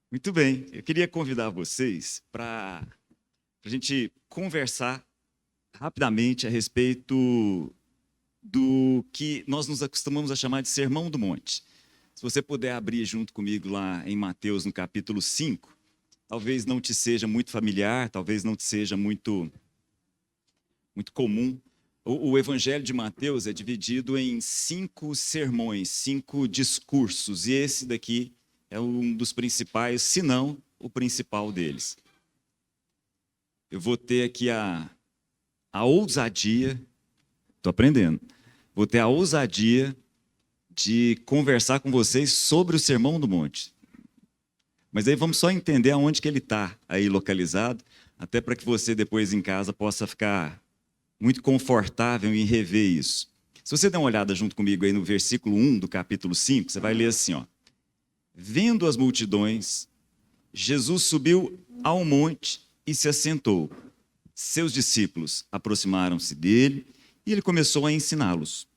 Muito bem, eu queria convidar vocês para a gente conversar rapidamente a respeito do que nós nos acostumamos a chamar de Sermão do Monte. Se você puder abrir junto comigo lá em Mateus, no capítulo 5, talvez não te seja muito familiar, talvez não te seja muito comum. O Evangelho de Mateus é dividido em 5 sermões, 5 discursos, e esse daqui é um dos principais, se não o principal deles. Eu vou ter aqui a ousadia, estou aprendendo, vou ter a ousadia de conversar com vocês sobre o Sermão do Monte. Mas aí vamos só entender aonde que ele está aí localizado, até para que você depois em casa possa ficar muito confortável em rever isso. Se você der uma olhada junto comigo aí no versículo 1 do capítulo 5, você vai ler assim, ó. Vendo as multidões, Jesus subiu ao monte e se assentou. Seus discípulos aproximaram-se dele e ele começou a ensiná-los.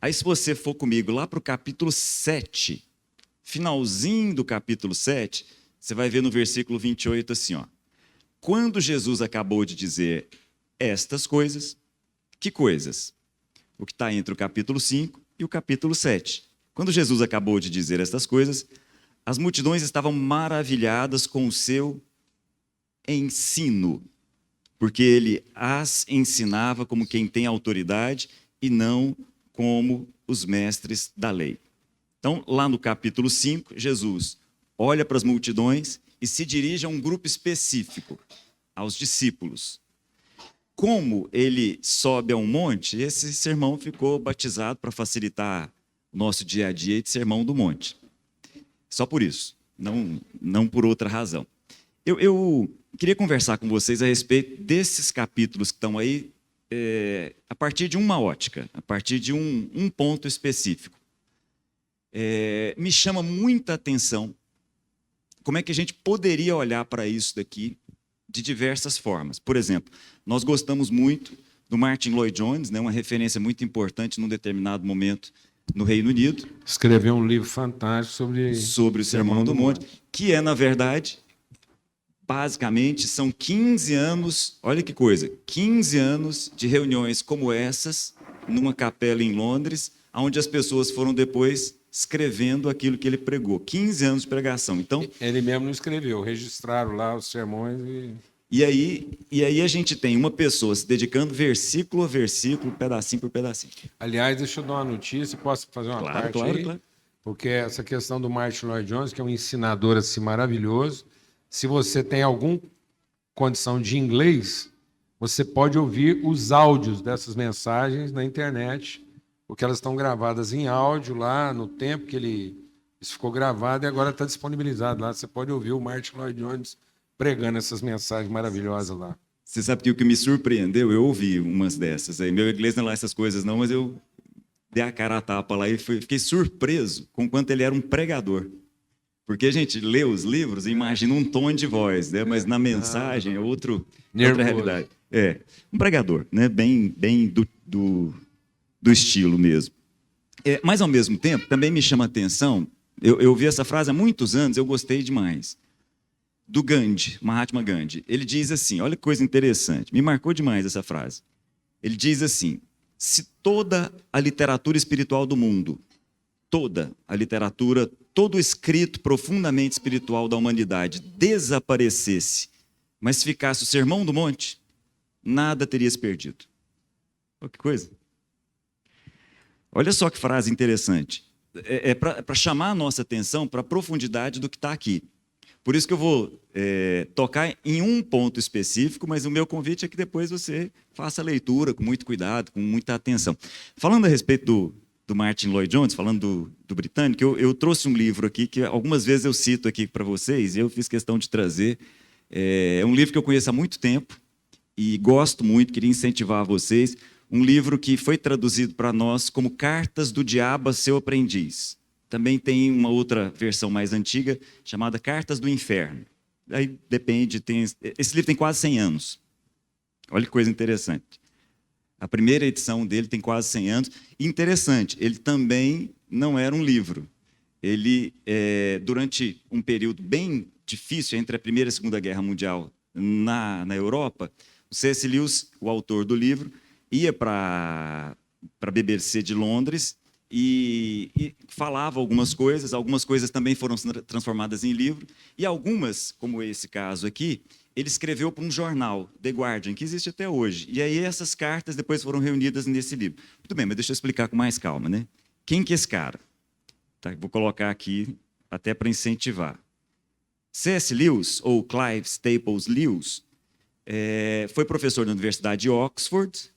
Aí, se você for comigo lá para o capítulo 7, finalzinho do capítulo 7, você vai ver no versículo 28 assim, ó. Quando Jesus acabou de dizer estas coisas, que coisas? O que está entre o capítulo 5 e o capítulo 7. Quando Jesus acabou de dizer estas coisas, as multidões estavam maravilhadas com o seu ensino, porque ele as ensinava como quem tem autoridade e não como os mestres da lei. Então, lá no capítulo 5, Jesus olha para as multidões e se dirige a um grupo específico, aos discípulos. Como ele sobe a um monte, esse sermão ficou batizado para facilitar o nosso dia a dia de Sermão do Monte. Só por isso, não por outra razão. Eu queria conversar com vocês a respeito desses capítulos que estão aí, a partir de uma ótica, a partir de um ponto específico. Me chama muita atenção como é que a gente poderia olhar para isso daqui de diversas formas. Por exemplo, nós gostamos muito do Martin Lloyd-Jones, né, uma referência muito importante num determinado momento no Reino Unido. Escreveu um livro fantástico sobre o Sermão do Monte, que é, na verdade, basicamente, são 15 anos, olha que coisa, 15 anos de reuniões como essas, numa capela em Londres, onde as pessoas foram depois escrevendo aquilo que ele pregou. 15 anos de pregação. Então, ele mesmo não escreveu, registraram lá os sermões E aí a gente tem uma pessoa se dedicando versículo a versículo, pedacinho por pedacinho. Aliás, deixa eu dar uma notícia, posso fazer uma parte aí? Claro. Porque essa questão do Martin Lloyd-Jones, que é um ensinador assim, maravilhoso, se você tem alguma condição de inglês, você pode ouvir os áudios dessas mensagens na internet, porque elas estão gravadas em áudio lá no tempo que isso ficou gravado e agora está disponibilizado lá. Você pode ouvir o Martin Lloyd-Jones pregando essas mensagens maravilhosas lá. Você sabe que o que me surpreendeu, eu ouvi umas dessas aí. Meu inglês não é lá essas coisas não, mas eu dei a cara a tapa lá e fiquei surpreso com o quanto ele era um pregador. Porque a gente lê os livros e imagina um tom de voz, né? Mas na mensagem é outra realidade. Um pregador, né? Bem do estilo mesmo. Mas, ao mesmo tempo, também me chama a atenção, eu vi essa frase há muitos anos, eu gostei demais, do Gandhi, Mahatma Gandhi. Ele diz assim, olha que coisa interessante, me marcou demais essa frase. Ele diz assim, se toda a literatura espiritual do mundo, toda a literatura, todo o escrito profundamente espiritual da humanidade desaparecesse, mas ficasse o Sermão do Monte, nada teria se perdido. Olha que coisa. Olha só que frase interessante. É para chamar a nossa atenção para a profundidade do que está aqui. Por isso que eu vou tocar em um ponto específico, mas o meu convite é que depois você faça a leitura com muito cuidado, com muita atenção. Falando a respeito do Martin Lloyd-Jones, falando do britânico, eu trouxe um livro aqui que algumas vezes eu cito aqui para vocês, e eu fiz questão de trazer. É um livro que eu conheço há muito tempo e gosto muito, queria incentivar vocês. Um livro que foi traduzido para nós como Cartas do Diabo a Seu Aprendiz. Também tem uma outra versão mais antiga, chamada Cartas do Inferno. Aí depende, esse livro tem quase 100 anos. Olha que coisa interessante. A primeira edição dele tem quase 100 anos. E interessante, ele também não era um livro. Ele, durante um período bem difícil entre a Primeira e a Segunda Guerra Mundial na Europa, o C.S. Lewis, o autor do livro, ia para a BBC de Londres e falava algumas coisas também foram transformadas em livro, e algumas, como esse caso aqui, ele escreveu para um jornal, The Guardian, que existe até hoje. E aí essas cartas depois foram reunidas nesse livro. Muito bem, mas deixa eu explicar com mais calma, né? Quem que é esse cara? Tá, vou colocar aqui até para incentivar. C.S. Lewis, ou Clive Staples Lewis, foi professor na Universidade de Oxford,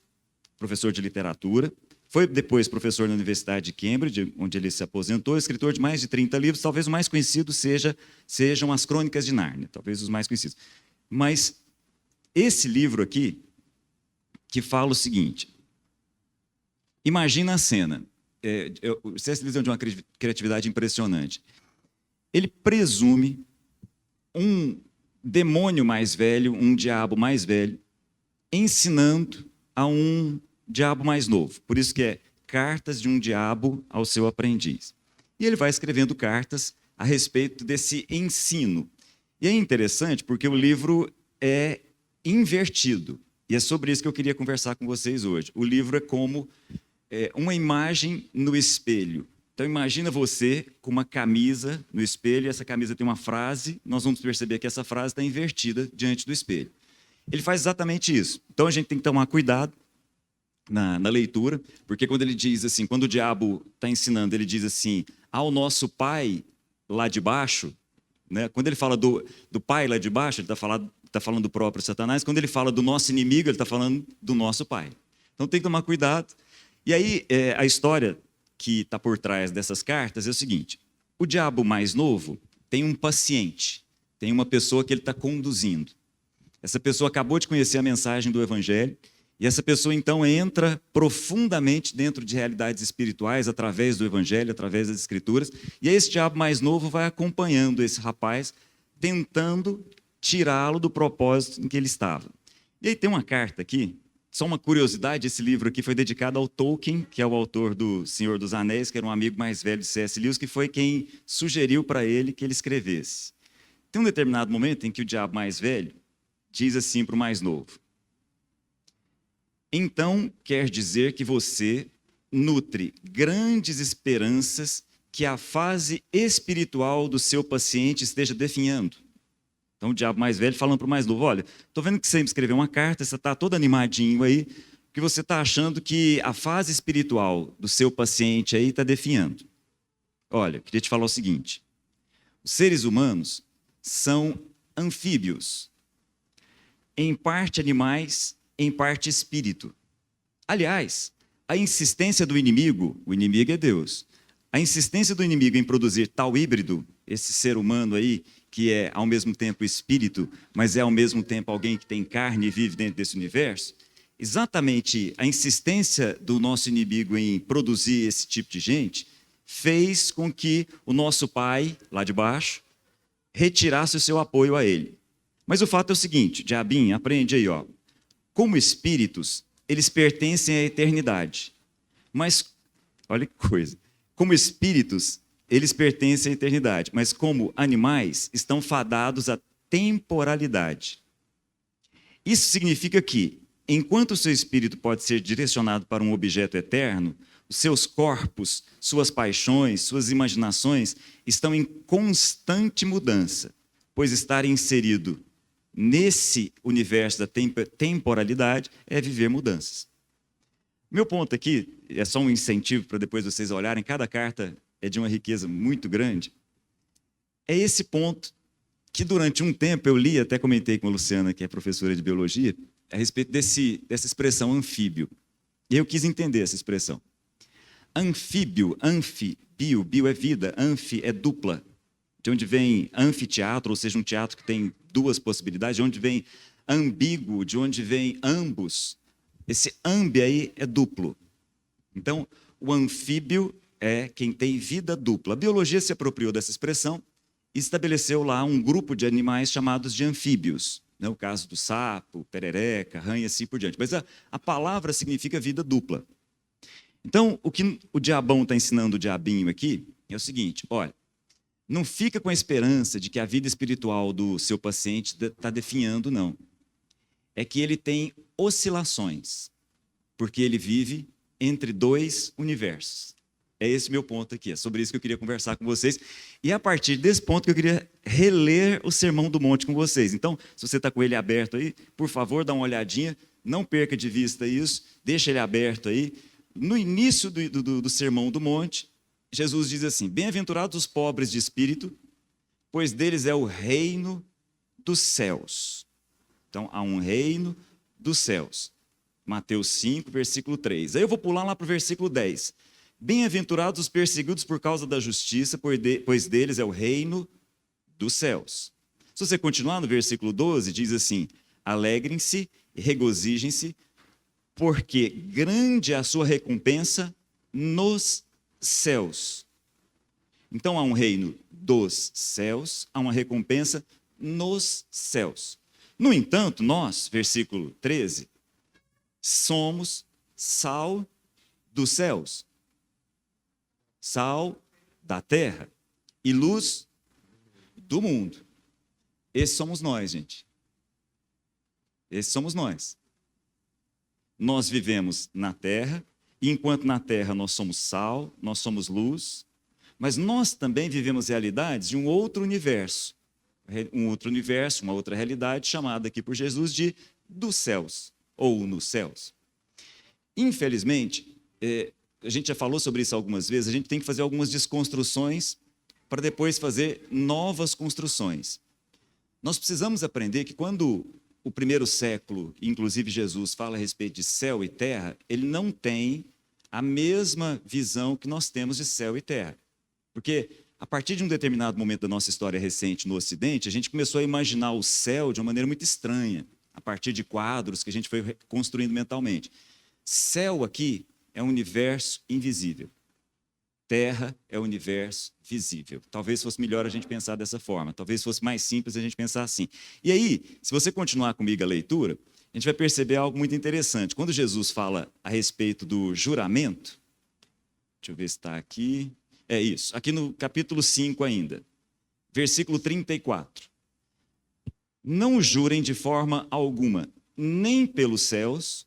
professor de literatura, foi depois professor na Universidade de Cambridge, onde ele se aposentou, escritor de mais de 30 livros, talvez o mais conhecido sejam as Crônicas de Nárnia, talvez os mais conhecidos. Mas esse livro aqui, que fala o seguinte, imagina a cena, o C.S. Lewis é de uma criatividade impressionante. Ele presume um demônio mais velho, um diabo mais velho, ensinando a um diabo mais novo. Por isso que é Cartas de um Diabo ao Seu Aprendiz. E ele vai escrevendo cartas a respeito desse ensino. E é interessante porque o livro é invertido. E é sobre isso que eu queria conversar com vocês hoje. O livro é como uma imagem no espelho. Então, imagina você com uma camisa no espelho, e essa camisa tem uma frase, nós vamos perceber que essa frase está invertida diante do espelho. Ele faz exatamente isso. Então, a gente tem que tomar cuidado na leitura, porque quando ele diz assim, quando o diabo está ensinando, ele diz assim, ao nosso pai lá de baixo, né? Quando ele fala do pai lá de baixo, ele está falando do próprio Satanás, quando ele fala do nosso inimigo, ele está falando do nosso pai. Então, tem que tomar cuidado. E aí, a história que está por trás dessas cartas é o seguinte, o diabo mais novo tem um paciente, tem uma pessoa que ele está conduzindo. Essa pessoa acabou de conhecer a mensagem do Evangelho, e essa pessoa, então, entra profundamente dentro de realidades espirituais, através do Evangelho, através das Escrituras, e aí esse diabo mais novo vai acompanhando esse rapaz, tentando tirá-lo do propósito em que ele estava. E aí tem uma carta aqui, só uma curiosidade, esse livro aqui foi dedicado ao Tolkien, que é o autor do Senhor dos Anéis, que era um amigo mais velho de C.S. Lewis, que foi quem sugeriu para ele que ele escrevesse. Tem um determinado momento em que o diabo mais velho diz assim para o mais novo, então quer dizer que você nutre grandes esperanças que a fase espiritual do seu paciente esteja definhando. Então o diabo mais velho falando para o mais novo, olha, estou vendo que você me escreveu uma carta, você está todo animadinho aí, que você está achando que a fase espiritual do seu paciente aí está definhando. Olha, queria te falar o seguinte, os seres humanos são anfíbios, em parte animais, em parte espírito. Aliás, a insistência do inimigo, o inimigo é Deus, a insistência do inimigo em produzir tal híbrido, esse ser humano aí, que é ao mesmo tempo espírito, mas é ao mesmo tempo alguém que tem carne e vive dentro desse universo, exatamente a insistência do nosso inimigo em produzir esse tipo de gente, fez com que o nosso pai, lá de baixo, retirasse o seu apoio a ele. Mas o fato é o seguinte, diabinho, aprende aí, ó. Como espíritos, eles pertencem à eternidade. Mas, olha que coisa, como espíritos, eles pertencem à eternidade, mas como animais, estão fadados à temporalidade. Isso significa que, enquanto o seu espírito pode ser direcionado para um objeto eterno, os seus corpos, suas paixões, suas imaginações estão em constante mudança, pois estar inserido nesse universo da temporalidade é viver mudanças. Meu ponto aqui, é só um incentivo para depois vocês olharem, cada carta é de uma riqueza muito grande, é esse ponto que durante um tempo eu li, até comentei com a Luciana, que é professora de biologia, a respeito dessa expressão anfíbio. E eu quis entender essa expressão. Anfíbio, bio é vida, anfi é dupla, de onde vem anfiteatro, ou seja, um teatro que tem duas possibilidades, de onde vem ambíguo, de onde vem ambos. Esse ambi aí é duplo. Então, o anfíbio é quem tem vida dupla. A biologia se apropriou dessa expressão e estabeleceu lá um grupo de animais chamados de anfíbios. Né? O caso do sapo, perereca, rã e assim por diante. Mas a palavra significa vida dupla. Então, o que o diabão está ensinando o diabinho aqui é o seguinte, olha, Não fica com a esperança de que a vida espiritual do seu paciente está definhando, não. É que ele tem oscilações, porque ele vive entre dois universos. É esse meu ponto aqui, é sobre isso que eu queria conversar com vocês. E é a partir desse ponto que eu queria reler o Sermão do Monte com vocês. Então, se você está com ele aberto aí, por favor, dá uma olhadinha, não perca de vista isso, deixa ele aberto aí. No início do Sermão do Monte, Jesus diz assim: bem-aventurados os pobres de espírito, pois deles é o reino dos céus. Então, há um reino dos céus. Mateus 5, versículo 3. Aí eu vou pular lá para o versículo 10. Bem-aventurados os perseguidos por causa da justiça, pois deles é o reino dos céus. Se você continuar no versículo 12, diz assim: alegrem-se e regozijem-se, porque grande é a sua recompensa nos céus. Então há um reino dos céus, há uma recompensa nos céus. No entanto, nós, versículo 13, somos sal dos céus, sal da terra e luz do mundo. Esses somos nós, gente. Esses somos nós. Nós vivemos na terra, e enquanto na terra nós somos sal, nós somos luz, mas nós também vivemos realidades de um outro universo, uma outra realidade chamada aqui por Jesus de dos céus, ou nos céus. Infelizmente, a gente já falou sobre isso algumas vezes, a gente tem que fazer algumas desconstruções para depois fazer novas construções. Nós precisamos aprender que quando o primeiro século, inclusive Jesus, fala a respeito de céu e terra, ele não tem a mesma visão que nós temos de céu e terra. Porque a partir de um determinado momento da nossa história recente no Ocidente, a gente começou a imaginar o céu de uma maneira muito estranha, a partir de quadros que a gente foi construindo mentalmente. Céu aqui é um universo invisível. Terra é o universo visível. Talvez fosse melhor a gente pensar dessa forma, talvez fosse mais simples a gente pensar assim. E aí, se você continuar comigo a leitura, a gente vai perceber algo muito interessante. Quando Jesus fala a respeito do juramento, deixa eu ver se está aqui, é isso, aqui no capítulo 5 ainda, versículo 34. Não jurem de forma alguma, nem pelos céus,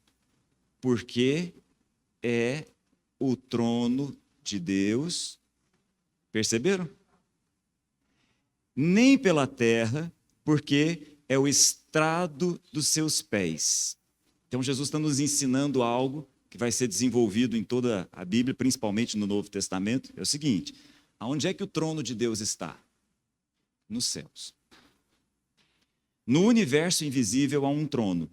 porque é o trono de Deus, perceberam? Nem pela terra, porque é o estrado dos seus pés. Então Jesus está nos ensinando algo que vai ser desenvolvido em toda a Bíblia, principalmente no Novo Testamento. É o seguinte: aonde é que o trono de Deus está? Nos céus. No universo invisível há um trono.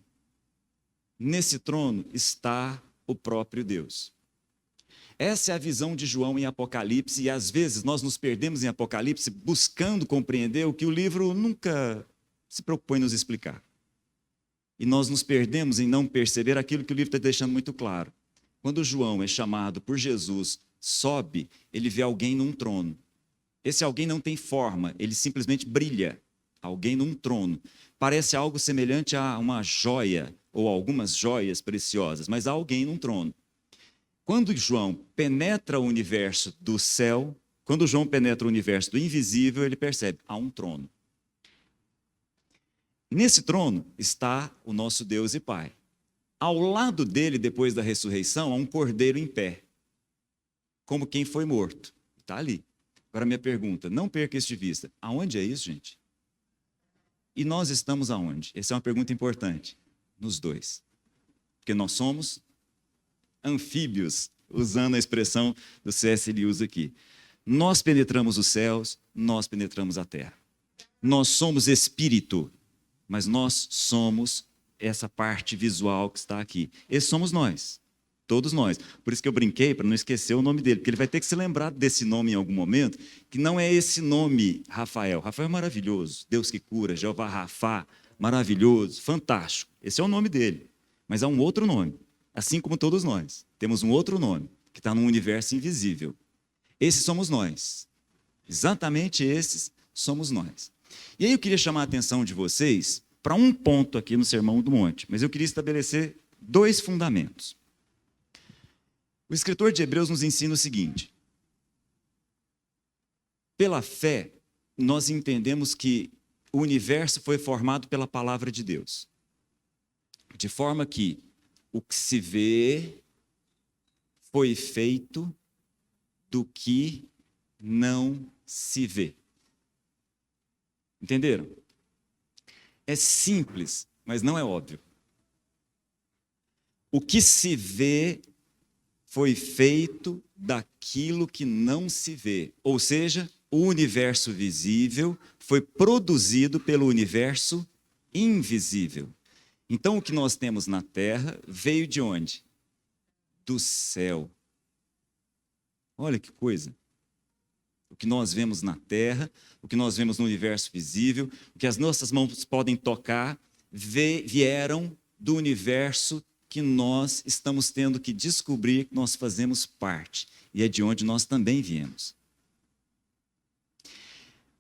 Nesse trono está o próprio Deus. Essa é a visão de João em Apocalipse, e às vezes nós nos perdemos em Apocalipse buscando compreender o que o livro nunca se preocupou em nos explicar. E nós nos perdemos em não perceber aquilo que o livro está deixando muito claro. Quando João é chamado por Jesus, sobe, ele vê alguém num trono. Esse alguém não tem forma, ele simplesmente brilha. Alguém num trono. Parece algo semelhante a uma joia, ou algumas joias preciosas, mas há alguém num trono. Quando João penetra o universo do céu, quando João penetra o universo do invisível, ele percebe, há um trono. Nesse trono está o nosso Deus e Pai. Ao lado dele, depois da ressurreição, há um cordeiro em pé, como quem foi morto. Está ali. Agora minha pergunta, não perca isso de vista. Aonde é isso, gente? E nós estamos aonde? Essa é uma pergunta importante. Nos dois. Porque nós somos anfíbios, usando a expressão do C.S. Lewis aqui. Nós penetramos os céus, nós penetramos a terra. Nós somos espírito, mas nós somos essa parte visual que está aqui. Esses somos nós, todos nós. Por isso que eu brinquei, para não esquecer o nome dele, porque ele vai ter que se lembrar desse nome em algum momento, que não é esse nome, Rafael. Rafael é maravilhoso, Deus que cura, Jeová Rafá, maravilhoso, fantástico. Esse é o nome dele, mas há um outro nome. Assim como todos nós, temos um outro nome, que está num universo invisível. Esses somos nós. Exatamente esses somos nós. E aí eu queria chamar a atenção de vocês para um ponto aqui no Sermão do Monte, mas eu queria estabelecer dois fundamentos. O escritor de Hebreus nos ensina o seguinte: pela fé, nós entendemos que o universo foi formado pela palavra de Deus. De forma que o que se vê foi feito do que não se vê. Entenderam? É simples, mas não é óbvio. O que se vê foi feito daquilo que não se vê. Ou seja, o universo visível foi produzido pelo universo invisível. Então, o que nós temos na Terra veio de onde? Do céu. Olha que coisa. O que nós vemos na Terra, o que nós vemos no universo visível, o que as nossas mãos podem tocar, vieram do universo que nós estamos tendo que descobrir que nós fazemos parte. E é de onde nós também viemos.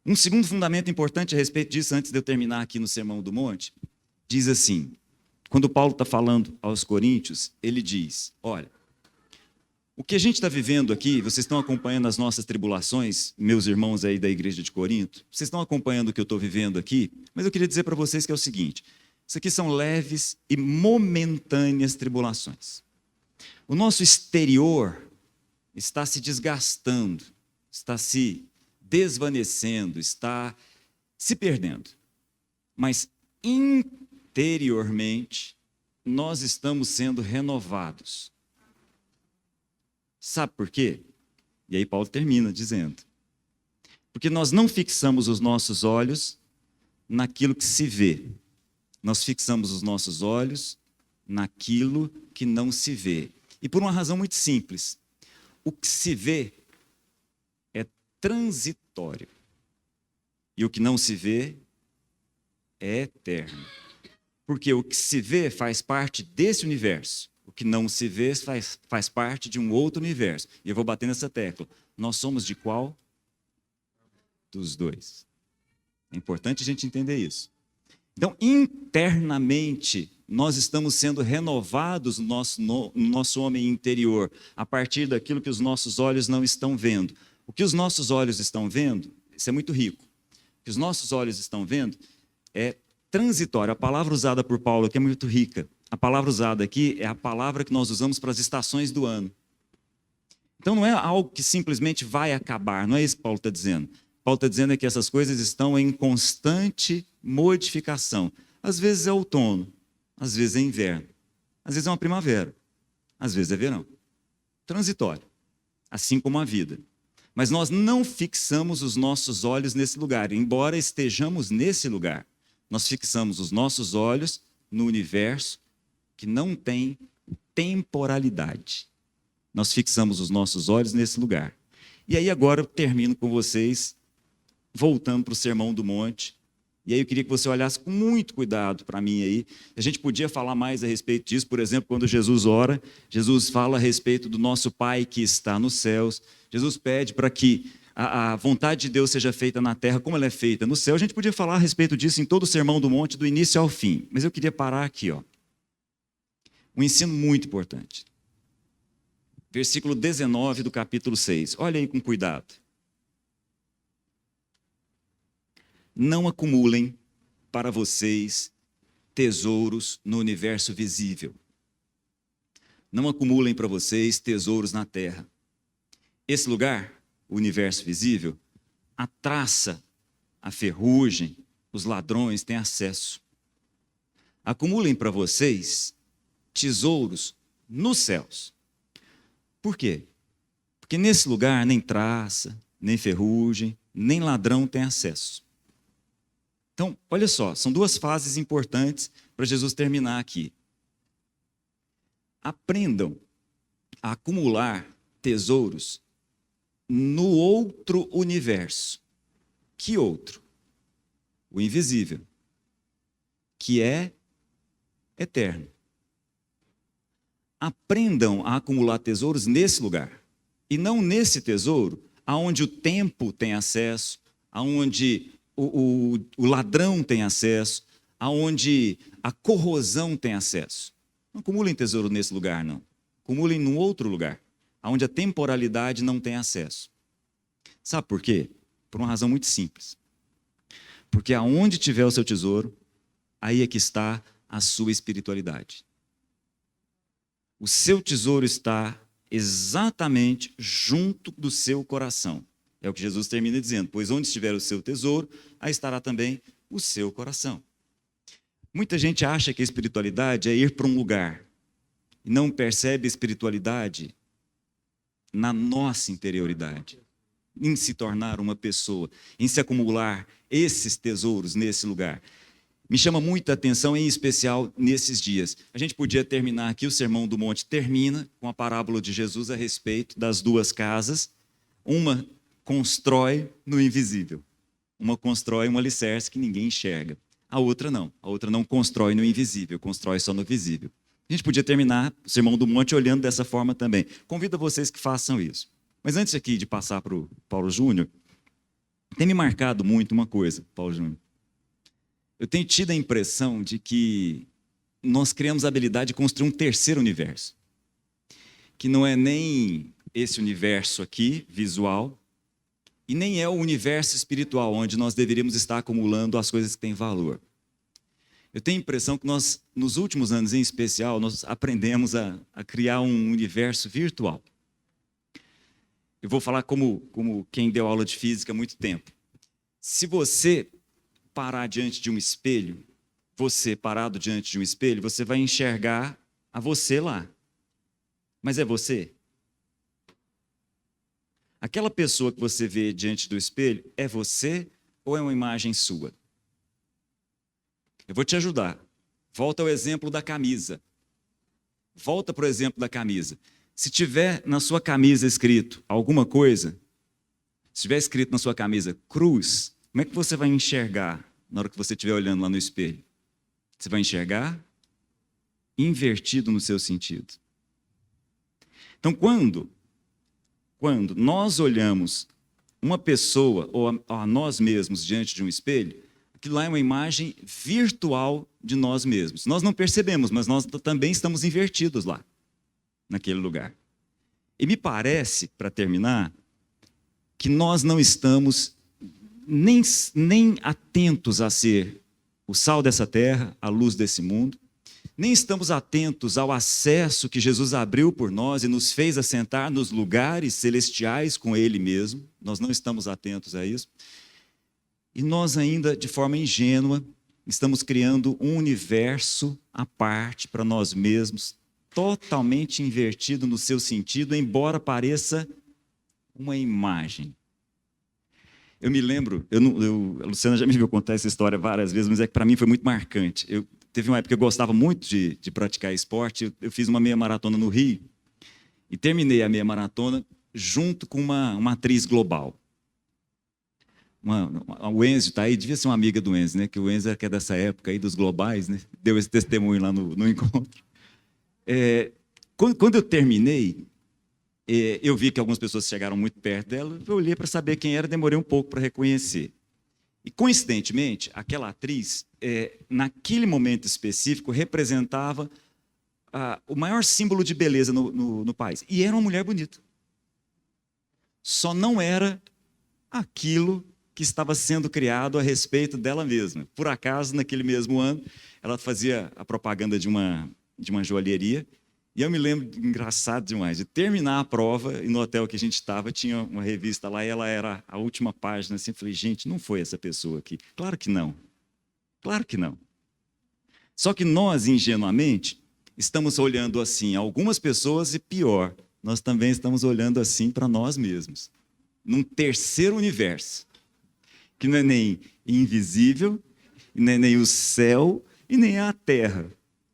Um segundo fundamento importante a respeito disso, antes de eu terminar aqui no Sermão do Monte, diz assim, quando Paulo está falando aos Coríntios, ele diz, olha, o que a gente está vivendo aqui, vocês estão acompanhando as nossas tribulações, meus irmãos aí da igreja de Corinto, vocês estão acompanhando o que eu estou vivendo aqui, mas eu queria dizer para vocês que é o seguinte, isso aqui são leves e momentâneas tribulações. O nosso exterior está se desgastando, está se desvanecendo, está se perdendo. Mas interiormente, nós estamos sendo renovados. Sabe por quê? E aí Paulo termina dizendo, porque nós não fixamos os nossos olhos naquilo que se vê. Nós fixamos os nossos olhos naquilo que não se vê. E por uma razão muito simples. O que se vê é transitório. E o que não se vê é eterno. Porque o que se vê faz parte desse universo. O que não se vê faz parte de um outro universo. E eu vou bater nessa tecla. Nós somos de qual? Dos dois. É importante a gente entender isso. Então, internamente, nós estamos sendo renovados no nosso homem interior, a partir daquilo que os nossos olhos não estão vendo. O que os nossos olhos estão vendo, isso é muito rico. O que os nossos olhos estão vendo é transitório. A palavra usada por Paulo aqui é muito rica. A palavra usada aqui é a palavra que nós usamos para as estações do ano. Então, não é algo que simplesmente vai acabar, não é isso que Paulo está dizendo. Paulo está dizendo que essas coisas estão em constante modificação. Às vezes é outono, às vezes é inverno, às vezes é uma primavera, às vezes é verão. Transitório, assim como a vida. Mas nós não fixamos os nossos olhos nesse lugar, embora estejamos nesse lugar. Nós fixamos os nossos olhos no universo que não tem temporalidade. Nós fixamos os nossos olhos nesse lugar. E aí agora eu termino com vocês, voltando para o Sermão do Monte. E aí eu queria que você olhasse com muito cuidado para mim aí. A gente podia falar mais a respeito disso, por exemplo, quando Jesus ora, Jesus fala a respeito do nosso Pai que está nos céus. Jesus pede para que a vontade de Deus seja feita na terra como ela é feita no céu. A gente podia falar a respeito disso em todo o Sermão do Monte, do início ao fim. Mas eu queria parar aqui, ó. Um ensino muito importante. Versículo 19 do capítulo 6. Olha aí com cuidado. Não acumulem para vocês tesouros no universo visível. Não acumulem para vocês tesouros na terra. Esse lugar, o universo visível, a traça, a ferrugem, os ladrões têm acesso. Acumulem para vocês tesouros nos céus. Por quê? Porque nesse lugar nem traça, nem ferrugem, nem ladrão tem acesso. Então, olha só, são duas fases importantes para Jesus terminar aqui. Aprendam a acumular tesouros no outro universo. Que outro? O invisível, que é eterno. Aprendam a acumular tesouros nesse lugar, e não nesse tesouro, aonde o tempo tem acesso, aonde o ladrão tem acesso, aonde a corrosão tem acesso. Não acumulem tesouro nesse lugar, não. Acumulem num outro lugar, aonde a temporalidade não tem acesso. Sabe por quê? Por uma razão muito simples. Porque aonde tiver o seu tesouro, aí é que está a sua espiritualidade. O seu tesouro está exatamente junto do seu coração. É o que Jesus termina dizendo: pois onde estiver o seu tesouro, aí estará também o seu coração. Muita gente acha que a espiritualidade é ir para um lugar e não percebe a espiritualidade na nossa interioridade, em se tornar uma pessoa, em se acumular esses tesouros nesse lugar. Me chama muita atenção, em especial nesses dias. A gente podia terminar aqui, o Sermão do Monte termina com a parábola de Jesus a respeito das duas casas. Uma constrói no invisível. Uma constrói um alicerce que ninguém enxerga. A outra não. A outra não constrói no invisível, constrói só no visível. A gente podia terminar o Sermão do Monte olhando dessa forma também. Convido vocês que façam isso. Mas antes aqui de passar para o Paulo Júnior, tem me marcado muito uma coisa, Paulo Júnior. Eu tenho tido a impressão de que nós criamos a habilidade de construir um terceiro universo, que não é nem esse universo aqui, visual, e nem é o universo espiritual, onde nós deveríamos estar acumulando as coisas que têm valor. Eu tenho a impressão que nós, nos últimos anos em especial, nós aprendemos a criar um universo virtual. Eu vou falar como quem deu aula de física há muito tempo. Se você parar diante de um espelho, você parado diante de um espelho, você vai enxergar a você lá. Mas é você? Aquela pessoa que você vê diante do espelho, é você ou é uma imagem sua? Eu vou te ajudar. Volta ao exemplo da camisa. Volta para o exemplo da camisa. Se tiver na sua camisa escrito alguma coisa, se tiver escrito na sua camisa cruz, como é que você vai enxergar na hora que você estiver olhando lá no espelho? Você vai enxergar invertido no seu sentido. Então, quando nós olhamos uma pessoa ou a nós mesmos diante de um espelho, aquilo lá é uma imagem virtual de nós mesmos. Nós não percebemos, mas nós também estamos invertidos lá, naquele lugar. E me parece, para terminar, que nós não estamos nem atentos a ser o sal dessa terra, a luz desse mundo, nem estamos atentos ao acesso que Jesus abriu por nós e nos fez assentar nos lugares celestiais com Ele mesmo. Nós não estamos atentos a isso. E nós ainda, de forma ingênua, estamos criando um universo à parte para nós mesmos, totalmente invertido no seu sentido, embora pareça uma imagem. Eu me lembro, a Luciana já me viu contar essa história várias vezes, mas é que para mim foi muito marcante. Teve uma época que eu gostava muito de praticar esporte, eu fiz uma meia maratona no Rio, e terminei a meia maratona junto com uma atriz global. O Enzo está aí, devia ser uma amiga do Enzo, né? Que o Enzo é dessa época aí dos globais, né? Deu esse testemunho lá no encontro. Quando eu terminei, eu vi que algumas pessoas chegaram muito perto dela, eu olhei para saber quem era, demorei um pouco para reconhecer. E, coincidentemente, aquela atriz, naquele momento específico, representava o maior símbolo de beleza no país. E era uma mulher bonita. Só não era aquilo que estava sendo criado a respeito dela mesma. Por acaso, naquele mesmo ano, ela fazia a propaganda de uma joalheria, e eu me lembro, engraçado demais, de terminar a prova, e no hotel que a gente estava, tinha uma revista lá, e ela era a última página, assim, eu falei, gente, não foi essa pessoa aqui. Claro que não. Claro que não. Só que nós, ingenuamente, estamos olhando assim algumas pessoas, e pior, nós também estamos olhando assim para nós mesmos, num terceiro universo, que não é nem invisível, não é nem o céu, e nem a terra.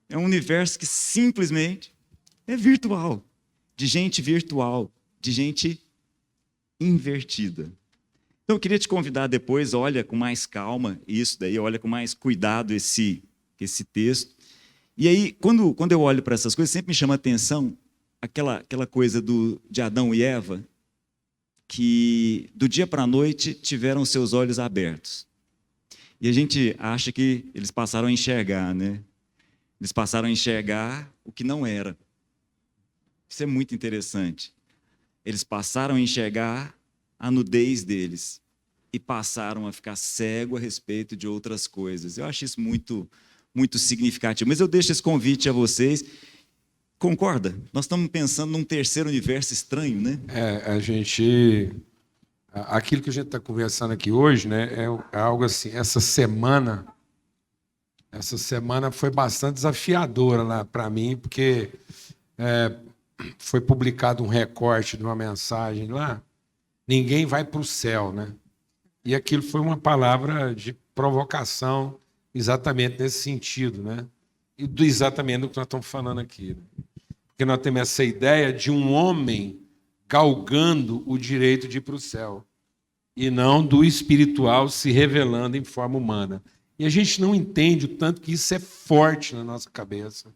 É um universo que simplesmente é virtual, de gente invertida. Então, eu queria te convidar depois, olha com mais calma isso daí, olha com mais cuidado esse texto. E aí, quando eu olho para essas coisas, sempre me chama a atenção aquela coisa de Adão e Eva, que do dia para a noite tiveram seus olhos abertos. E a gente acha que eles passaram a enxergar, né? Eles passaram a enxergar o que não era. Isso é muito interessante. Eles passaram a enxergar a nudez deles. e passaram a ficar cego a respeito de outras coisas. Eu acho isso muito, muito significativo. Mas eu deixo esse convite a vocês. Concorda? Nós estamos pensando num terceiro universo estranho, né? Aquilo que a gente está conversando aqui hoje, né, é algo assim. Essa semana foi bastante desafiadora lá para mim, porque foi publicado um recorte de uma mensagem lá. Ninguém vai para o céu, né? E aquilo foi uma palavra de provocação, exatamente nesse sentido, né? E exatamente do que nós estamos falando aqui. Né? Porque nós temos essa ideia de um homem galgando o direito de ir para o céu, e não do espiritual se revelando em forma humana. E a gente não entende o tanto que isso é forte na nossa cabeça.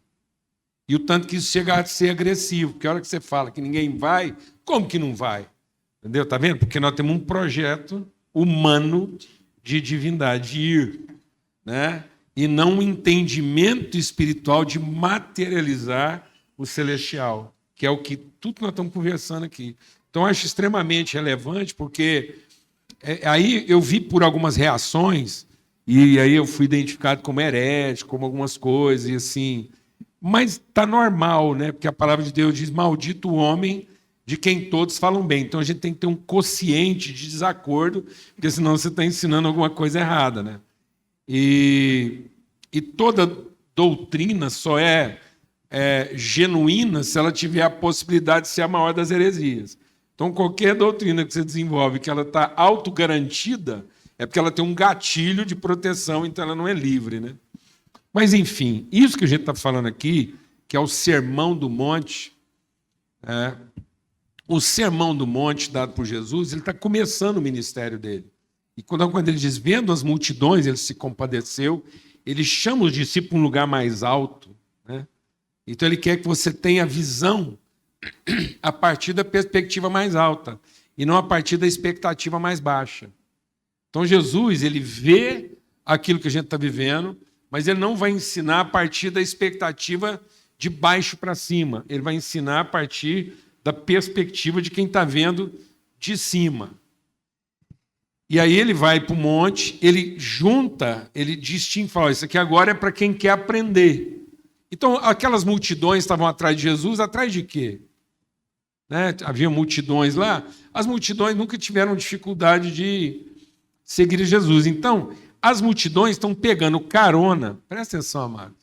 E o tanto que isso chega a ser agressivo. Porque a hora que você fala que ninguém vai, como que não vai? Entendeu? Está vendo? Porque nós temos um projeto humano de divindade, de ir, né? E não um entendimento espiritual de materializar o celestial, que é o que tudo que nós estamos conversando aqui. Então, eu acho extremamente relevante, porque aí eu vi por algumas reações, e aí eu fui identificado como herético, como algumas coisas, e assim. Mas está normal, né? Porque a palavra de Deus diz: maldito o homem de quem todos falam bem. Então a gente tem que ter um quociente de desacordo, porque senão você está ensinando alguma coisa errada, né? E toda doutrina só é genuína se ela tiver a possibilidade de ser a maior das heresias. Então, qualquer doutrina que você desenvolve que ela está autogarantida, é porque ela tem um gatilho de proteção, então ela não é livre, né? Mas, enfim, isso que a gente está falando aqui, que é o Sermão do Monte, o Sermão do Monte dado por Jesus, ele está começando o ministério dele. E quando ele diz, vendo as multidões, ele se compadeceu, ele chama os discípulos para um lugar mais alto, né? Então ele quer que você tenha visão a partir da perspectiva mais alta e não a partir da expectativa mais baixa. Então Jesus, ele vê aquilo que a gente está vivendo, mas ele não vai ensinar a partir da expectativa de baixo para cima. Ele vai ensinar a partir da perspectiva de quem está vendo de cima. E aí ele vai para o monte, ele junta, ele distingue, fala, isso aqui agora é para quem quer aprender. Então, aquelas multidões estavam atrás de Jesus, atrás de quê? Né? Havia multidões lá, as multidões nunca tiveram dificuldade de seguir Jesus. Então, as multidões estão pegando carona, presta atenção, amados.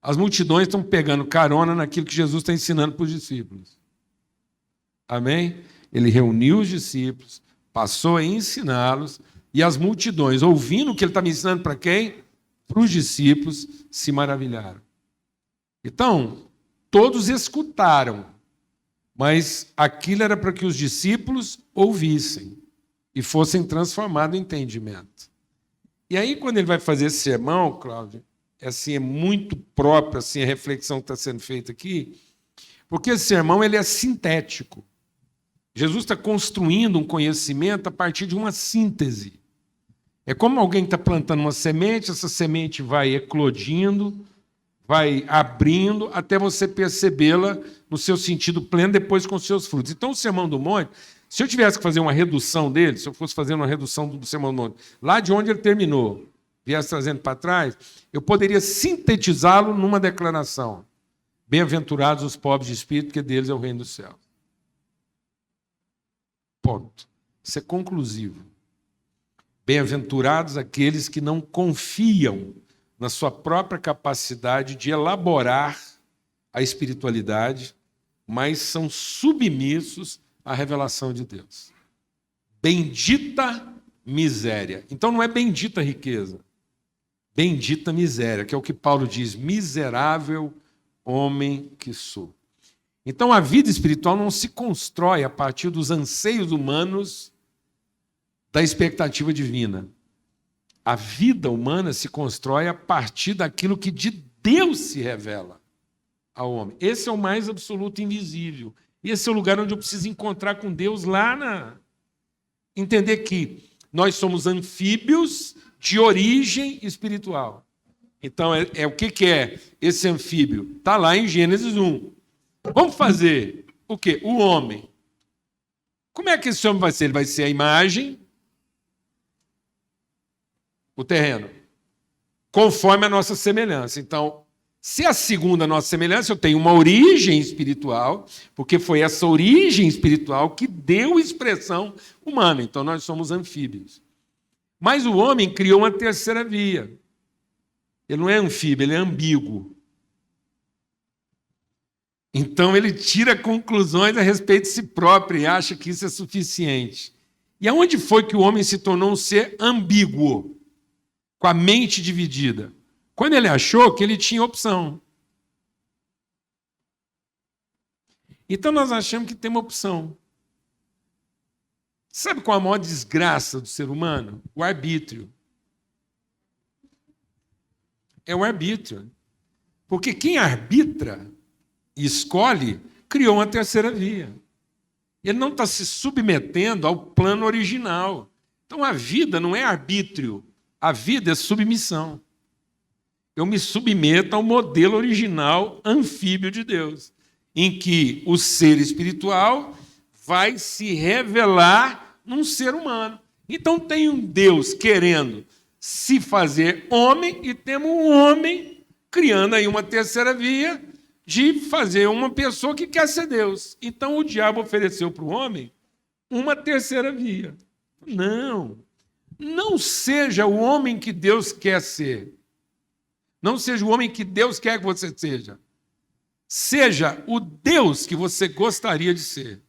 As multidões estão pegando carona naquilo que Jesus está ensinando para os discípulos. Amém? Ele reuniu os discípulos, passou a ensiná-los, e as multidões, ouvindo o que ele estava ensinando para quem? Para os discípulos, se maravilharam. Então, todos escutaram, mas aquilo era para que os discípulos ouvissem e fossem transformados em entendimento. E aí, quando ele vai fazer esse sermão, Cláudio, é muito próprio assim, a reflexão que está sendo feita aqui, porque esse sermão ele é sintético. Jesus está construindo um conhecimento a partir de uma síntese. É como alguém que está plantando uma semente, essa semente vai eclodindo, vai abrindo, até você percebê-la no seu sentido pleno, depois com os seus frutos. Então, o Sermão do Monte, se eu tivesse que fazer uma redução dele, se eu fosse fazer uma redução do Sermão do Monte, lá de onde ele terminou, viesse trazendo para trás, eu poderia sintetizá-lo numa declaração. Bem-aventurados os pobres de espírito, porque deles é o reino dos céus. Ponto. Isso é conclusivo. Bem-aventurados aqueles que não confiam na sua própria capacidade de elaborar a espiritualidade, mas são submissos à revelação de Deus. Bendita miséria. Então não é bendita riqueza. Bendita miséria, que é o que Paulo diz, miserável homem que sou. Então a vida espiritual não se constrói a partir dos anseios humanos da expectativa divina. A vida humana se constrói a partir daquilo que de Deus se revela ao homem. Esse é o mais absoluto e invisível. Esse é o lugar onde eu preciso encontrar com Deus entender que nós somos anfíbios de origem espiritual. Então, o que é esse anfíbio? Está lá em Gênesis 1. Vamos fazer o quê? O homem. Como é que esse homem vai ser? Ele vai ser a imagem o terreno, conforme a nossa semelhança. Então, se a segunda nossa semelhança, eu tenho uma origem espiritual, porque foi essa origem espiritual que deu expressão humana. Então, nós somos anfíbios. Mas o homem criou uma terceira via. Ele não é anfíbio, ele é ambíguo. Então, ele tira conclusões a respeito de si próprio e acha que isso é suficiente. E aonde foi que o homem se tornou um ser ambíguo, com a mente dividida? Quando ele achou que ele tinha opção. Então, nós achamos que tem uma opção. Sabe qual é a maior desgraça do ser humano? O arbítrio. É o arbítrio. Porque quem arbitra e escolhe, criou uma terceira via. Ele não está se submetendo ao plano original. Então, a vida não é arbítrio. A vida é submissão. Eu me submeto ao modelo original anfíbio de Deus, em que o ser espiritual vai se revelar num ser humano. Então tem um Deus querendo se fazer homem e temos um homem criando aí uma terceira via de fazer uma pessoa que quer ser Deus. Então o diabo ofereceu para o homem uma terceira via. Não seja o homem que Deus quer ser. Não seja o homem que Deus quer que você seja. Seja o Deus que você gostaria de ser.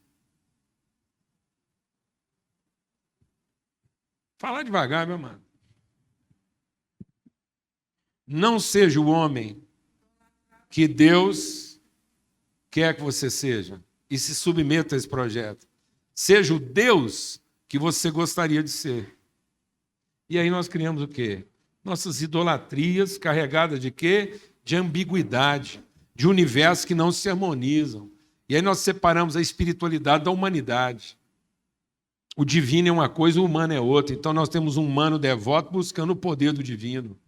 Fala devagar, meu irmão. Não seja o homem que Deus quer que você seja e se submeta a esse projeto. Seja o Deus que você gostaria de ser. E aí nós criamos o quê? Nossas idolatrias carregadas de quê? De ambiguidade, de universos que não se harmonizam. E aí nós separamos a espiritualidade da humanidade. O divino é uma coisa, o humano é outra. Então nós temos um humano devoto buscando o poder do divino.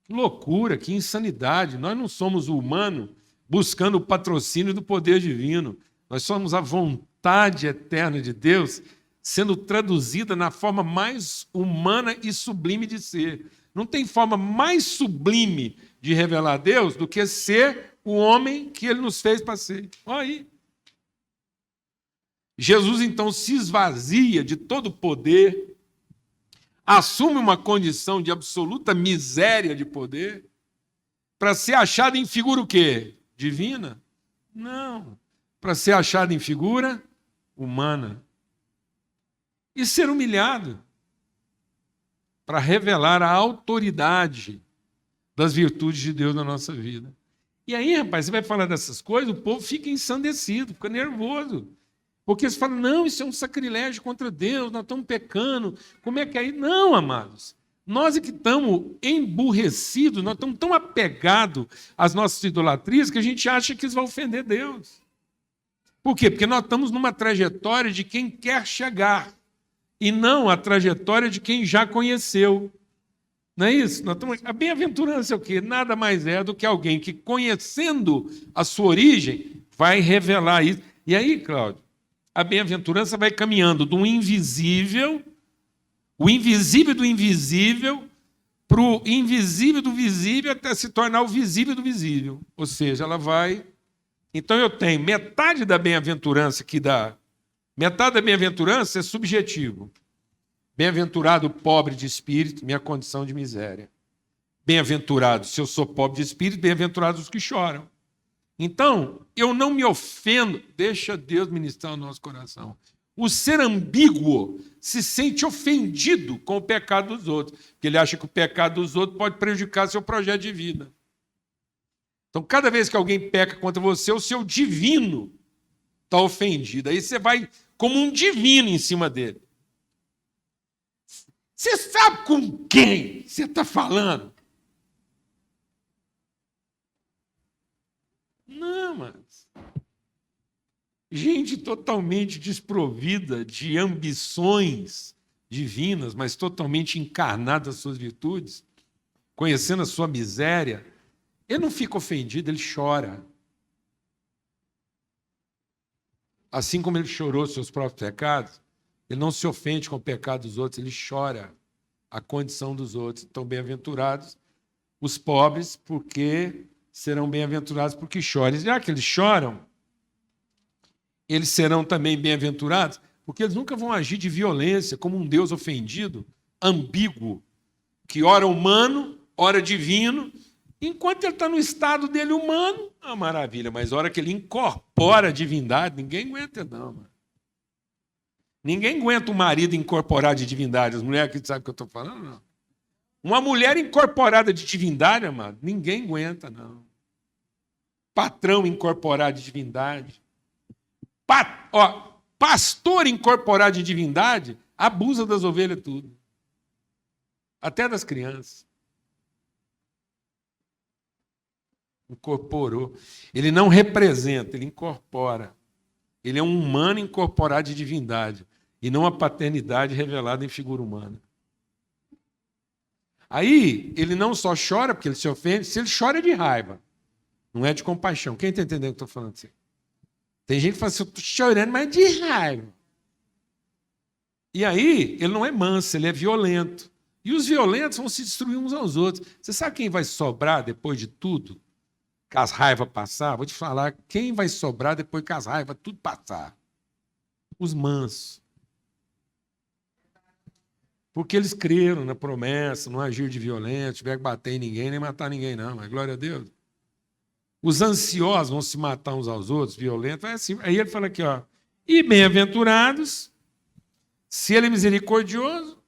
Que loucura, que insanidade. Nós não somos o humano buscando o patrocínio do poder divino. Nós somos a vontade eterna de Deus sendo traduzida na forma mais humana e sublime de ser. Não tem forma mais sublime de revelar a Deus do que ser o homem que Ele nos fez para ser. Olha aí. Jesus, então, se esvazia de todo poder, assume uma condição de absoluta miséria de poder, para ser achado em figura o quê? Divina? Não. Para ser achado em figura humana. E ser humilhado, para revelar a autoridade das virtudes de Deus na nossa vida. E aí, rapaz, você vai falar dessas coisas, o povo fica ensandecido, fica nervoso. Porque eles falam, não, isso é um sacrilégio contra Deus, nós estamos pecando. Como é que é aí? Não, amados. Nós é que estamos emburrecidos, nós estamos tão apegados às nossas idolatrias que a gente acha que isso vai ofender Deus. Por quê? Porque nós estamos numa trajetória de quem quer chegar e não a trajetória de quem já conheceu. Não é isso? A bem-aventurança é o quê? Nada mais é do que alguém que, conhecendo a sua origem, vai revelar isso. E aí, Cláudio, a bem-aventurança vai caminhando do invisível, o invisível do invisível, para o invisível do visível até se tornar o visível do visível. Ou seja, ela vai... Então eu tenho metade da bem-aventurança que dá... Metade da bem-aventurança é subjetivo. Bem-aventurado o pobre de espírito, minha condição de miséria. Bem-aventurado, se eu sou pobre de espírito, bem-aventurados os que choram. Então, eu não me ofendo, deixa Deus ministrar o nosso coração. O ser ambíguo se sente ofendido com o pecado dos outros, porque ele acha que o pecado dos outros pode prejudicar seu projeto de vida. Então, cada vez que alguém peca contra você, o seu divino está ofendido. Aí você vai como um divino em cima dele. Você sabe com quem você está falando? Não, mas... Gente totalmente desprovida de ambições divinas, mas totalmente encarnada das suas virtudes, conhecendo a sua miséria, ele não fica ofendido, ele chora. Assim como ele chorou seus próprios pecados, ele não se ofende com o pecado dos outros, ele chora a condição dos outros. Então, bem-aventurados os pobres, porque serão bem-aventurados porque choram. Já que eles choram, eles serão também bem-aventurados, porque eles nunca vão agir de violência, como um Deus ofendido, ambíguo, que ora humano, ora divino. Enquanto ele está no estado dele humano, é maravilha, mas a hora que ele incorpora a divindade, ninguém aguenta, não, mano. Ninguém aguenta um marido incorporado de divindade. As mulheres aqui sabem o que eu estou falando, não. Uma mulher incorporada de divindade, amado, ninguém aguenta, não. Patrão incorporado de divindade. Pastor incorporado de divindade abusa das ovelhas tudo. Até das crianças. Incorporou. Ele não representa, ele incorpora. Ele é um humano incorporado de divindade e não a paternidade revelada em figura humana. Aí, ele não só chora porque ele se ofende, se ele chora é de raiva, não é de compaixão. Quem está entendendo o que eu estou falando assim? Tem gente que fala assim, eu estou chorando, mas de raiva. E aí, ele não é manso, ele é violento. E os violentos vão se destruir uns aos outros. Você sabe quem vai sobrar depois de tudo? Que as raivas passar? Vou te falar, quem vai sobrar depois que as raivas tudo passar? Os mansos. Porque eles creram na promessa, não agir de violência, não tiver que bater em ninguém, nem matar ninguém, não. Mas glória a Deus. Os ansiosos vão se matar uns aos outros, violentos. Assim. Aí ele fala aqui, ó. E bem-aventurados, se ele é misericordioso,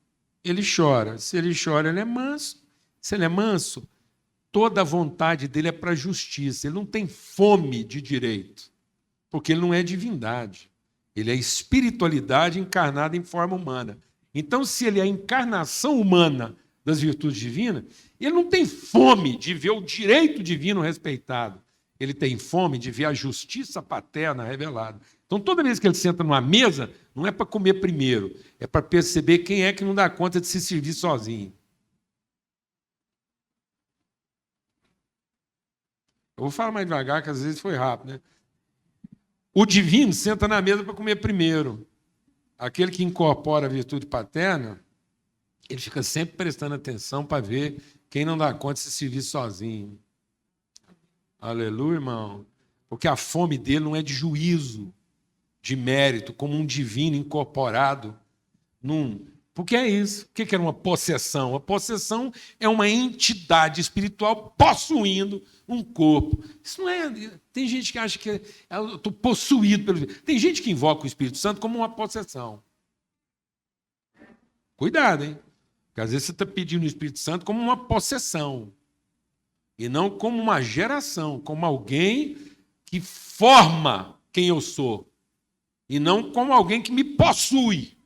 ele chora. Se ele chora, ele é manso. Se ele é manso, toda a vontade dele é para a justiça. Ele não tem fome de direito, porque ele não é divindade. Ele é espiritualidade encarnada em forma humana. Então, se ele é a encarnação humana das virtudes divinas, ele não tem fome de ver o direito divino respeitado. Ele tem fome de ver a justiça paterna revelada. Então, toda vez que ele senta numa mesa, não é para comer primeiro, é para perceber quem é que não dá conta de se servir sozinho. Eu vou falar mais devagar, que às vezes foi rápido, né? O divino senta na mesa para comer primeiro. Aquele que incorpora a virtude paterna, ele fica sempre prestando atenção para ver quem não dá conta de se servir sozinho. Aleluia, irmão. Porque a fome dele não é de juízo, de mérito, como um divino incorporado. Porque é isso. O que era uma possessão? A possessão é uma entidade espiritual possuindo um corpo. Isso não é. Tem gente que acha que eu estou possuído pelo. Tem gente que invoca o Espírito Santo como uma possessão. Cuidado, hein? Porque às vezes você está pedindo o Espírito Santo como uma possessão. E não como uma geração, como alguém que forma quem eu sou. E não como alguém que me possui.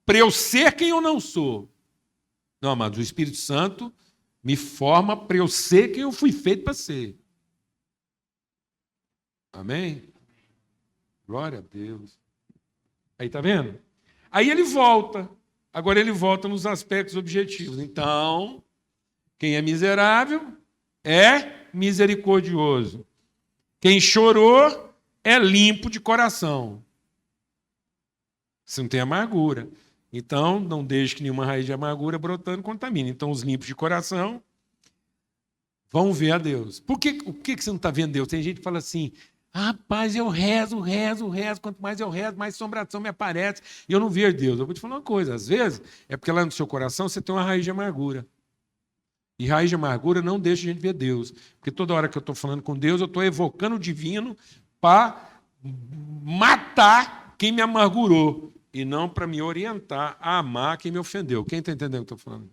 Para eu ser quem eu não sou. Não, mas o Espírito Santo me forma para eu ser quem eu fui feito para ser. Amém? Glória a Deus. Aí, tá vendo? Aí ele volta. Agora ele volta nos aspectos objetivos. Então, quem é miserável é misericordioso. Quem chorou é limpo de coração. Você não tem amargura. Então, não deixe que nenhuma raiz de amargura brotando contamine. Então, os limpos de coração vão ver a Deus. O que você não está vendo Deus? Tem gente que fala assim, rapaz, eu rezo. Quanto mais eu rezo, mais assombração me aparece. E eu não vejo Deus. Eu vou te falar uma coisa. Às vezes, é porque lá no seu coração você tem uma raiz de amargura. E raiz de amargura não deixa a gente ver Deus. Porque toda hora que eu estou falando com Deus, eu estou evocando o divino para matar quem me amargurou. E não para me orientar a amar quem me ofendeu. Quem está entendendo o que eu estou falando?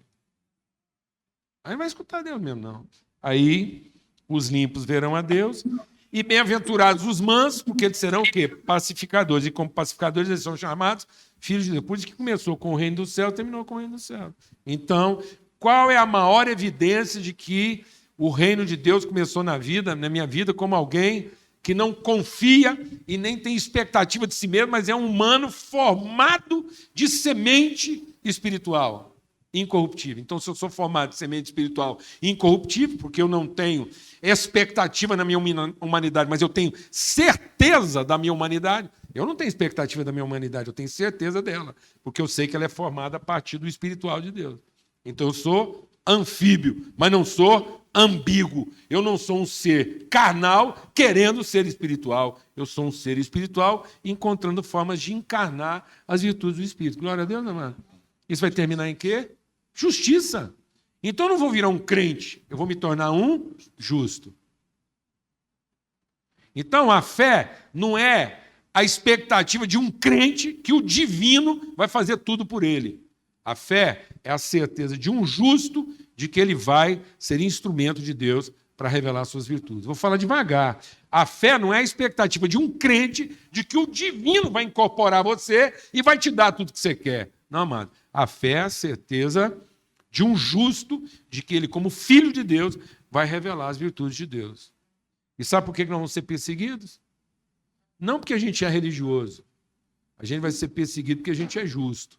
Aí não vai escutar Deus mesmo, não. Aí os limpos verão a Deus. E bem-aventurados os mansos, porque eles serão o quê? Pacificadores. E como pacificadores eles são chamados filhos de Deus. Por isso que começou com o reino do céu, terminou com o reino do céu. Então, qual é a maior evidência de que o reino de Deus começou na minha vida, como alguém que não confia e nem tem expectativa de si mesmo, mas é um humano formado de semente espiritual. incorruptível. Então, se eu sou formado de semente espiritual incorruptível, porque eu não tenho expectativa na minha humanidade, mas eu tenho certeza da minha humanidade, eu não tenho expectativa da minha humanidade, eu tenho certeza dela, porque eu sei que ela é formada a partir do espiritual de Deus. Então, eu sou anfíbio, mas não sou ambíguo. Eu não sou um ser carnal querendo ser espiritual. Eu sou um ser espiritual encontrando formas de encarnar as virtudes do Espírito. Glória a Deus, amado. Isso vai terminar em quê? Justiça. Então eu não vou virar um crente, eu vou me tornar um justo. Então a fé não é a expectativa de um crente que o divino vai fazer tudo por ele. A fé é a certeza de um justo de que ele vai ser instrumento de Deus para revelar suas virtudes. Vou falar devagar. A fé não é a expectativa de um crente de que o divino vai incorporar você e vai te dar tudo que você quer. Não, amado. A fé é a certeza de um justo, de que ele, como filho de Deus, vai revelar as virtudes de Deus. E sabe por que nós vamos ser perseguidos? Não porque a gente é religioso. A gente vai ser perseguido porque a gente é justo.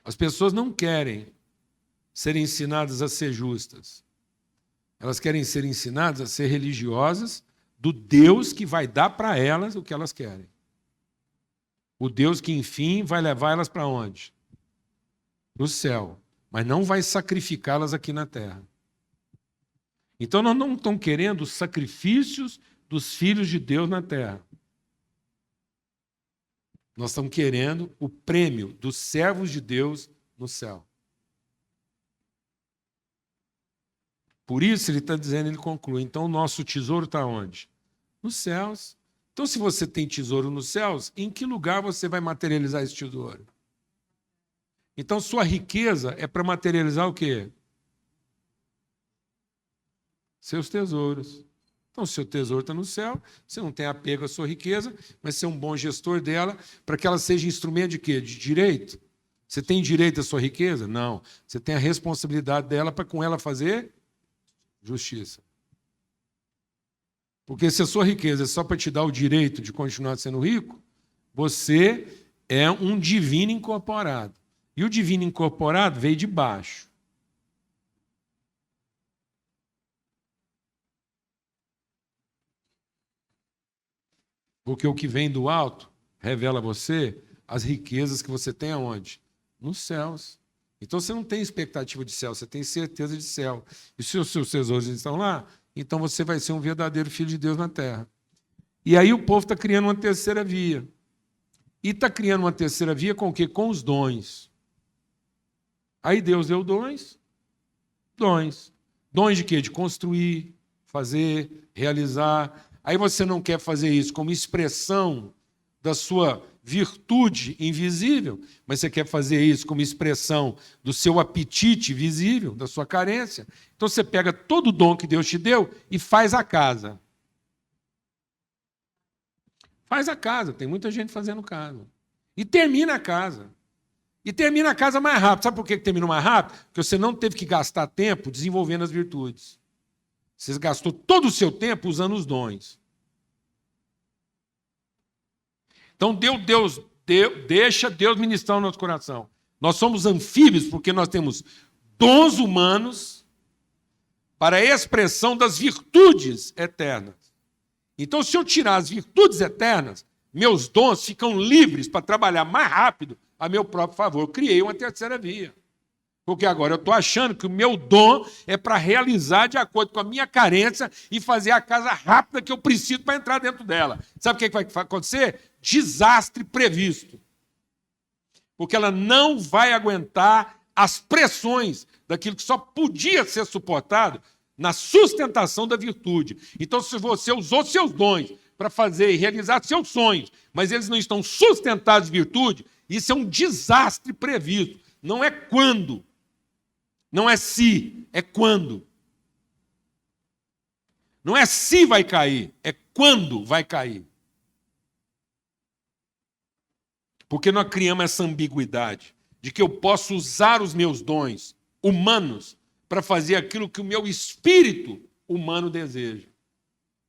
As pessoas não querem ser ensinadas a ser justas. Elas querem ser ensinadas a ser religiosas do Deus que vai dar para elas o que elas querem. O Deus que, enfim, vai levar elas para onde? No céu. Mas não vai sacrificá-las aqui na terra. Então, nós não estamos querendo os sacrifícios dos filhos de Deus na terra. Nós estamos querendo o prêmio dos servos de Deus no céu. Por isso, ele está dizendo, ele conclui, então o nosso tesouro está onde? Nos céus. Então, se você tem tesouro nos céus, em que lugar você vai materializar esse tesouro? Então, sua riqueza é para materializar o quê? Seus tesouros. Então, se o seu tesouro está no céu, você não tem apego à sua riqueza, mas ser um bom gestor dela para que ela seja instrumento de quê? De direito. Você tem direito à sua riqueza? Não. Você tem a responsabilidade dela para com ela fazer justiça. Porque se a sua riqueza é só para te dar o direito de continuar sendo rico, você é um divino incorporado. E o divino incorporado veio de baixo. Porque o que vem do alto revela a você as riquezas que você tem aonde? Nos céus. Então você não tem expectativa de céu, você tem certeza de céu. E se os seus tesouros estão lá, então você vai ser um verdadeiro filho de Deus na terra. E aí o povo está criando uma terceira via. E está criando uma terceira via com o quê? Com os dons. Aí Deus deu dons. Dons. Dons de quê? De construir, fazer, realizar. Aí você não quer fazer isso como expressão da sua virtude invisível, mas você quer fazer isso como expressão do seu apetite visível, da sua carência. Então você pega todo o dom que Deus te deu e faz a casa. Faz a casa, tem muita gente fazendo casa. E termina a casa. E termina a casa mais rápido. Sabe por que termina mais rápido? Porque você não teve que gastar tempo desenvolvendo as virtudes. Você gastou todo o seu tempo usando os dons. Então, deixa Deus ministrar no nosso coração. Nós somos anfíbios porque nós temos dons humanos para a expressão das virtudes eternas. Então, se eu tirar as virtudes eternas, meus dons ficam livres para trabalhar mais rápido a meu próprio favor. Eu criei uma terceira via. Porque agora eu estou achando que o meu dom é para realizar de acordo com a minha carência e fazer a casa rápida que eu preciso para entrar dentro dela. Sabe o que vai acontecer? Desastre previsto. Porque ela não vai aguentar as pressões daquilo que só podia ser suportado na sustentação da virtude. Então, se você usou seus dons para fazer e realizar seus sonhos, mas eles não estão sustentados em virtude, isso é um desastre previsto. Não é quando. Não é se, é quando. Não é se vai cair, é quando vai cair. Porque nós criamos essa ambiguidade de que eu posso usar os meus dons humanos para fazer aquilo que o meu espírito humano deseja.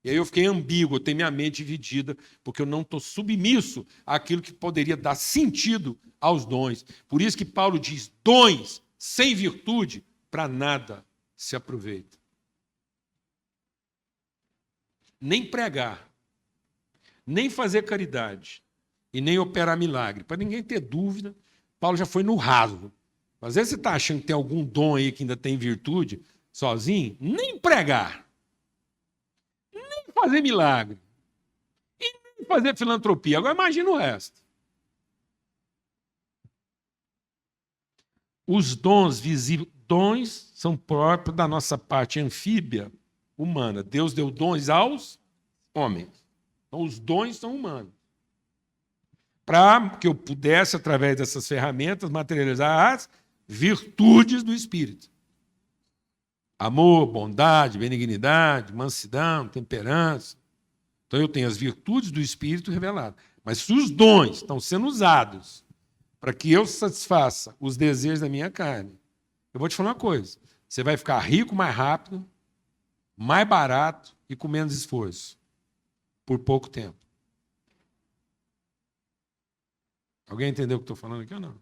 E aí eu fiquei ambíguo, eu tenho minha mente dividida, porque eu não estou submisso àquilo que poderia dar sentido aos dons. Por isso que Paulo diz, dons sem virtude, para nada se aproveita. Nem pregar, nem fazer caridade, e nem operar milagre. Para ninguém ter dúvida, Paulo já foi no raso. Às vezes você está achando que tem algum dom aí que ainda tem virtude, sozinho, nem pregar, nem fazer milagre, e nem fazer filantropia. Agora imagina o resto. Os dons visíveis, dons são próprios da nossa parte anfíbia humana. Deus deu dons aos homens. Então, os dons são humanos. Para que eu pudesse, através dessas ferramentas, materializar as virtudes do Espírito. Amor, bondade, benignidade, mansidão, temperança. Então, eu tenho as virtudes do Espírito reveladas. Mas se os dons estão sendo usados para que eu satisfaça os desejos da minha carne, eu vou te falar uma coisa. Você vai ficar rico mais rápido, mais barato e com menos esforço. Por pouco tempo. Alguém entendeu o que estou falando aqui ou não?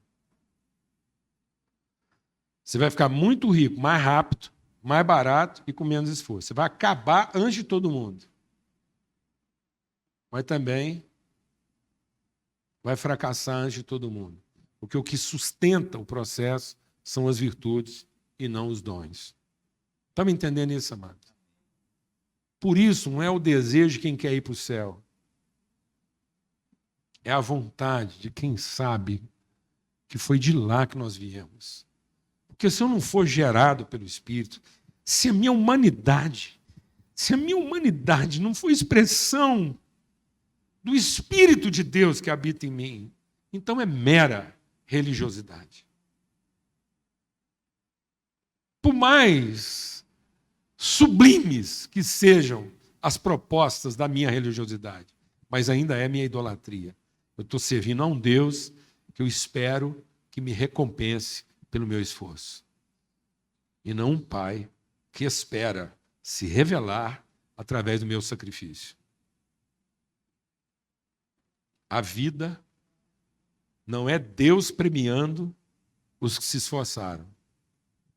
Você vai ficar muito rico, mais rápido, mais barato e com menos esforço. Você vai acabar antes de todo mundo. Mas também vai fracassar antes de todo mundo. Porque o que sustenta o processo são as virtudes e não os dons. Está me entendendo isso, amado? Por isso, não é o desejo de quem quer ir para o céu. É a vontade de quem sabe que foi de lá que nós viemos. Porque se eu não for gerado pelo Espírito, se a minha humanidade não for expressão do Espírito de Deus que habita em mim, então é mera religiosidade. Por mais sublimes que sejam as propostas da minha religiosidade, mas ainda é minha idolatria. Eu estou servindo a um Deus que eu espero que me recompense pelo meu esforço. E não um Pai que espera se revelar através do meu sacrifício. A vida não é Deus premiando os que se esforçaram.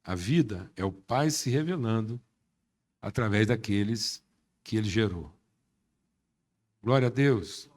A vida é o Pai se revelando através daqueles que Ele gerou. Glória a Deus.